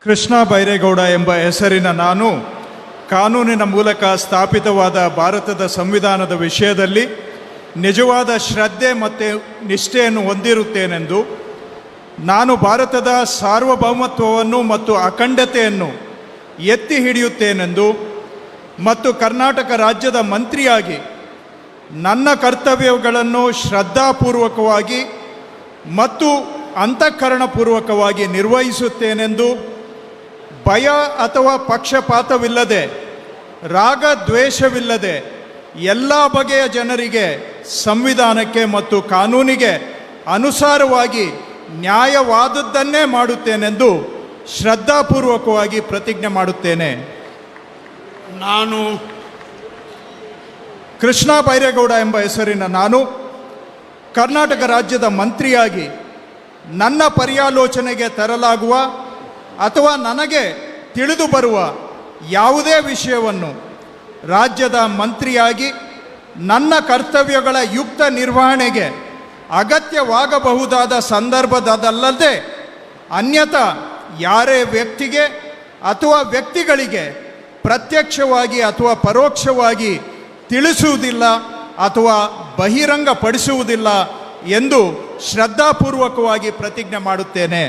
ಕೃಷ್ಣ ಬೈರೇಗೌಡ ಎಂಬ ಹೆಸರಿನ ನಾನು ಕಾನೂನಿನ ಮೂಲಕ ಸ್ಥಾಪಿತವಾದ ಭಾರತದ ಸಂವಿಧಾನದ ವಿಷಯದಲ್ಲಿ ನಿಜವಾದ ಶ್ರದ್ಧೆ ಮತ್ತು ನಿಷ್ಠೆಯನ್ನು ಹೊಂದಿರುತ್ತೇನೆಂದು, ನಾನು ಭಾರತದ ಸಾರ್ವಭೌಮತ್ವವನ್ನು ಮತ್ತು ಅಖಂಡತೆಯನ್ನು ಎತ್ತಿ ಹಿಡಿಯುತ್ತೇನೆಂದು ಮತ್ತು ಕರ್ನಾಟಕ ರಾಜ್ಯದ ಮಂತ್ರಿಯಾಗಿ ನನ್ನ ಕರ್ತವ್ಯಗಳನ್ನು ಶ್ರದ್ಧಾಪೂರ್ವಕವಾಗಿ ಮತ್ತು ಅಂತಃಕರಣಪೂರ್ವಕವಾಗಿ ನಿರ್ವಹಿಸುತ್ತೇನೆಂದು, ಭಯ ಅಥವಾ ಪಕ್ಷಪಾತವಿಲ್ಲದೆ, ರಾಗ ದ್ವೇಷವಿಲ್ಲದೆ ಎಲ್ಲ ಬಗೆಯ ಜನರಿಗೆ ಸಂವಿಧಾನಕ್ಕೆ ಮತ್ತು ಕಾನೂನಿಗೆ ಅನುಸಾರವಾಗಿ ನ್ಯಾಯವಾದದ್ದನ್ನೇ ಮಾಡುತ್ತೇನೆಂದು ಶ್ರದ್ಧಾಪೂರ್ವಕವಾಗಿ ಪ್ರತಿಜ್ಞೆ ಮಾಡುತ್ತೇನೆ. ನಾನು ಕೃಷ್ಣ ಬೈರೇಗೌಡ ಎಂಬ ಹೆಸರಿನ ನಾನು ಕರ್ನಾಟಕ ರಾಜ್ಯದ ಮಂತ್ರಿಯಾಗಿ ನನ್ನ ಪರ್ಯಾಲೋಚನೆಗೆ ತರಲಾಗುವ ಅಥವಾ ನನಗೆ ತಿಳಿದು ಬರುವ ಯಾವುದೇ ವಿಷಯವನ್ನು ರಾಜ್ಯದ ಮಂತ್ರಿಯಾಗಿ ನನ್ನ ಕರ್ತವ್ಯಗಳ ಯುಕ್ತ ನಿರ್ವಹಣೆಗೆ ಅಗತ್ಯವಾಗಬಹುದಾದ ಸಂದರ್ಭದಲ್ಲದೆ ಅನ್ಯಥಾ ಯಾರೇ ವ್ಯಕ್ತಿಗೆ ಅಥವಾ ವ್ಯಕ್ತಿಗಳಿಗೆ ಪ್ರತ್ಯಕ್ಷವಾಗಿ ಅಥವಾ ಪರೋಕ್ಷವಾಗಿ ತಿಳಿಸುವುದಿಲ್ಲ ಅಥವಾ ಬಹಿರಂಗಪಡಿಸುವುದಿಲ್ಲ ಎಂದು ಶ್ರದ್ಧಾಪೂರ್ವಕವಾಗಿ ಪ್ರತಿಜ್ಞೆ ಮಾಡುತ್ತೇನೆ.